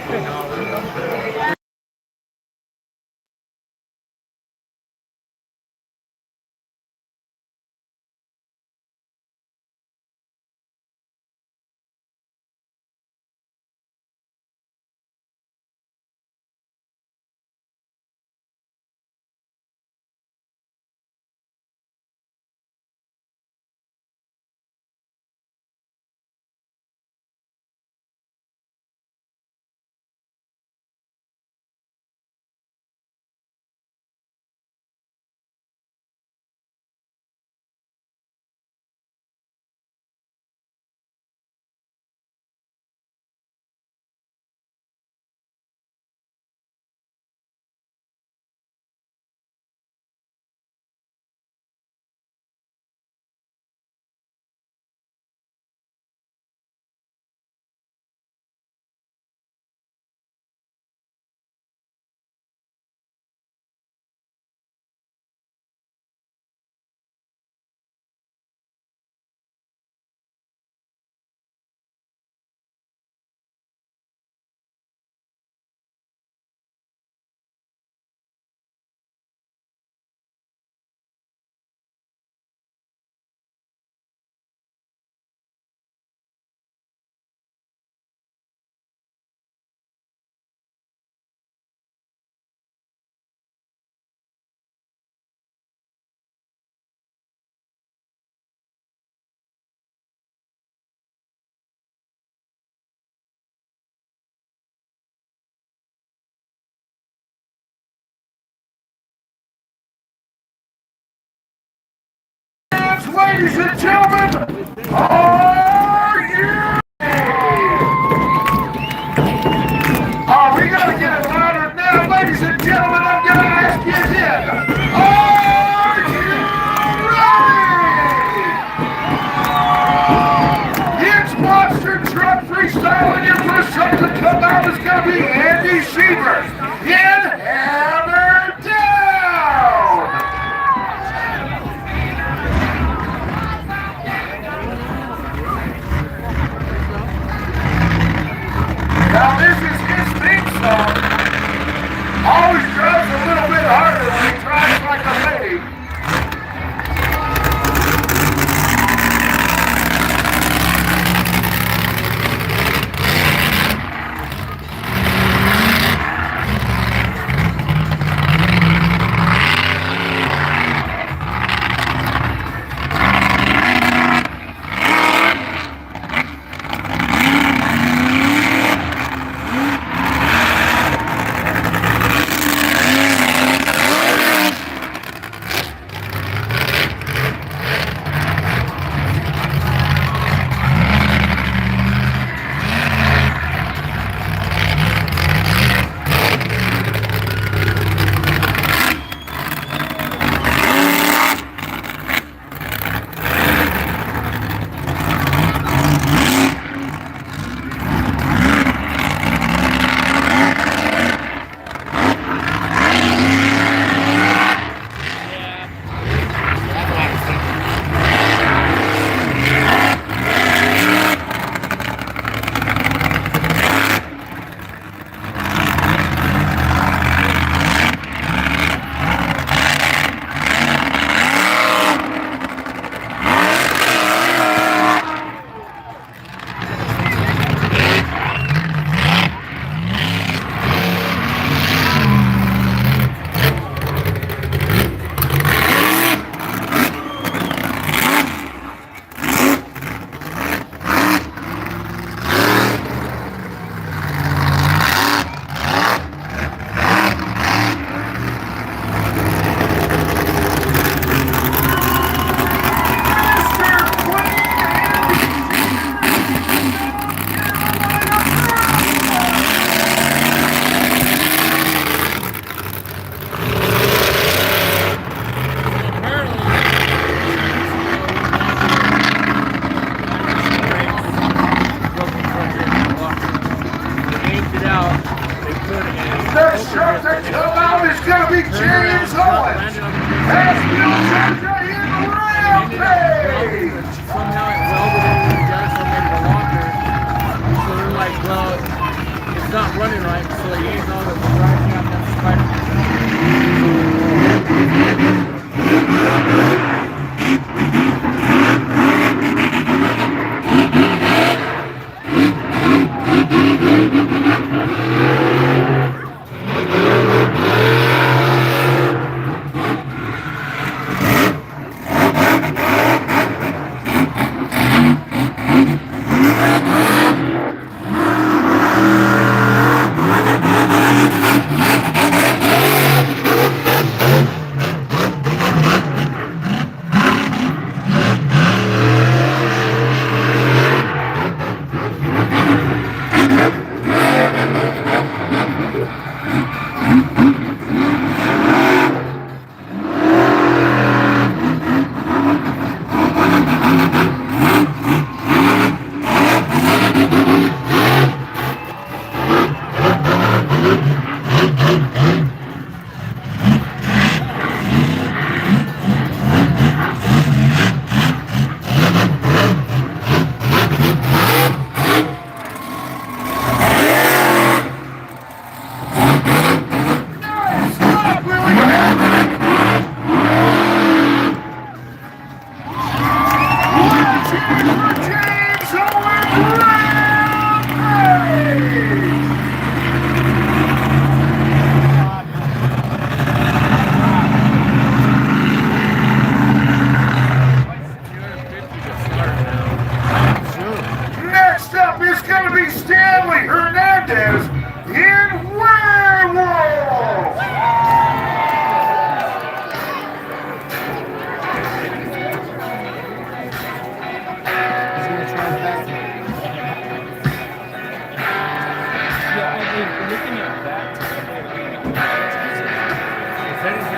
ladies and gentlemen, are you? Oh, we gotta get it louder now, ladies and gentlemen. I'm gonna ask you again. Are you ready? It's Monster Truck Freestyle, and your first truck to come out is gonna be Andy Sheever in Hammer Down. Now this is his theme song. Always drives a little bit harder when he drives like a lady. Next truck that come out is going to be James Owens. As Bill Georgia in Rampage. Somehow it welded into the gun, so it made it longer. So they're like, well, it's not running right, so they used all the rising up that Spider.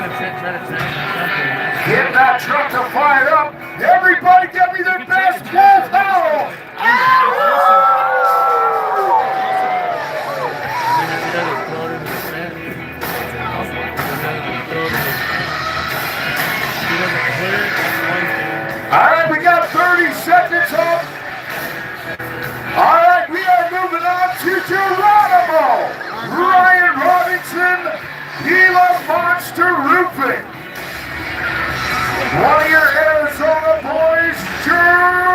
Get that truck to fire up. Everybody give me their best bull power. All right, we got 30 seconds up. All right, we are moving on to Geronimo. Ryan Robinson, Gila Monster Roofing. One of your Arizona boys, Geronimo.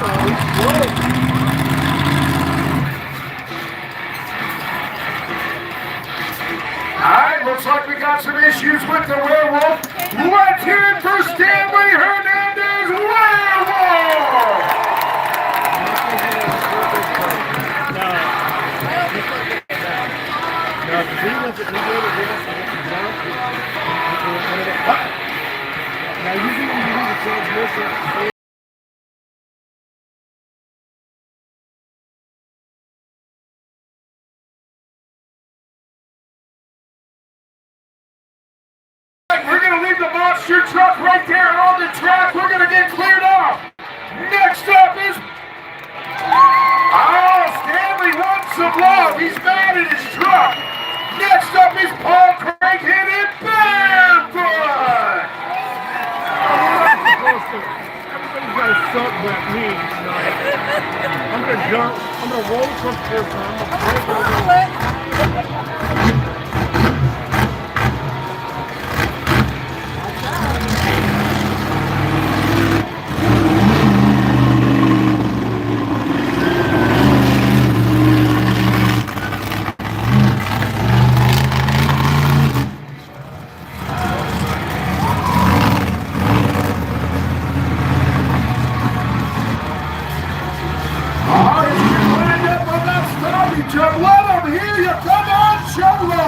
Alright, looks like we got some issues with the werewolf. Let's hear it for Stanley Hernandez, werewolf! Now, usually when you do the transmission, we're going to leave the monster truck right there on the track. We're going to get cleared off. Next up is... Oh, Stanley wants some love. He's mad at his truck. Next up is Paul Craig hitting barefoot. everybody's got to suck but me tonight. I'm going to jump. I'm going to roll from here. Jump, let them hear you. Come on, Cholo.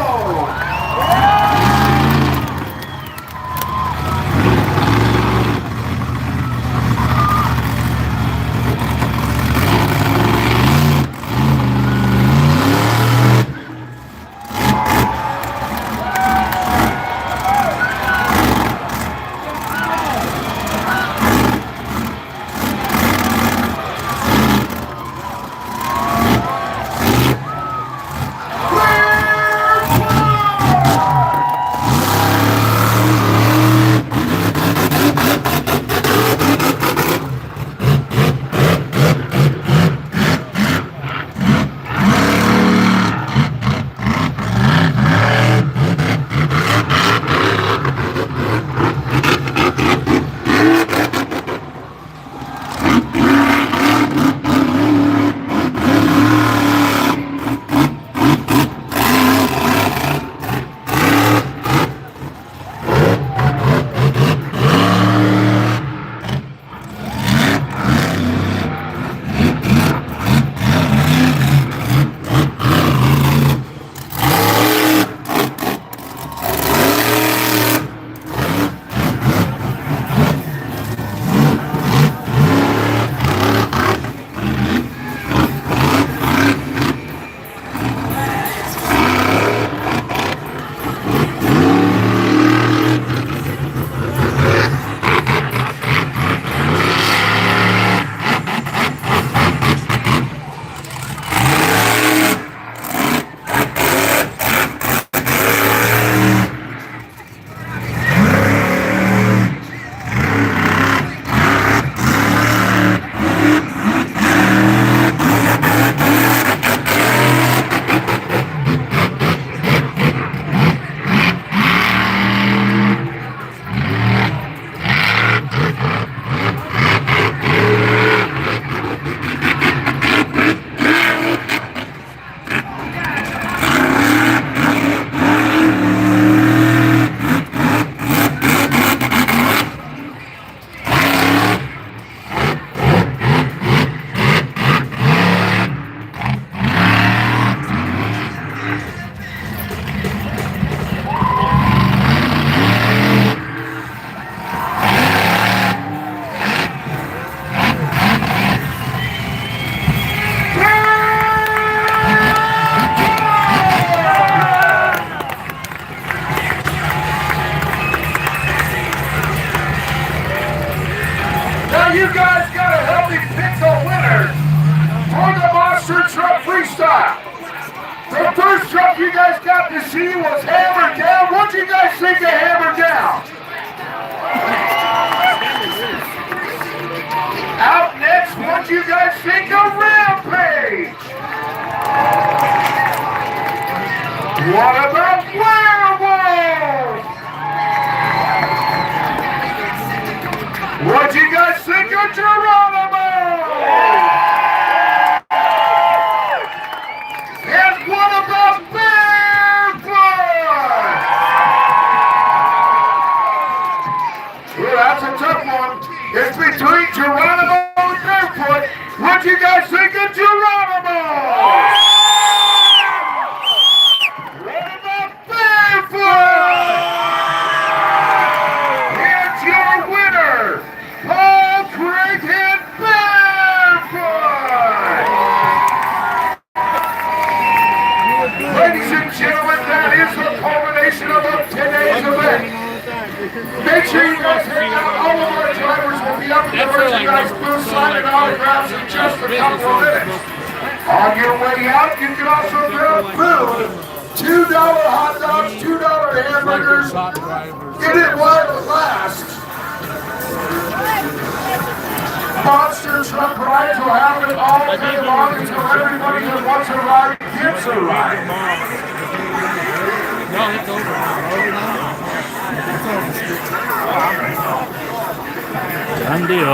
You guys got to help me pick the winner for the Monster Truck Freestyle. The first truck you guys got to see was Hammer Down. What do you guys think of Hammer Down? Out next, what do you guys think of Rampage? What about Werewolf? What do you guys think of Geronimo? What you guys think of Geronimo? What about Barefoot? It's your winner, Paul Craighead Barefoot. Ladies and gentlemen, that is the culmination of today's event. Make sure you guys hang out. All of our drivers will be up in the merchandise booth signing autographs in just a couple of minutes. On your way out, you can also grab food. $2 hot dogs, $2 hamburgers. Get it while it lasts. Monster truck rides will have it all day long until everybody that wants a ride gets a ride. No, it's over. Done deal.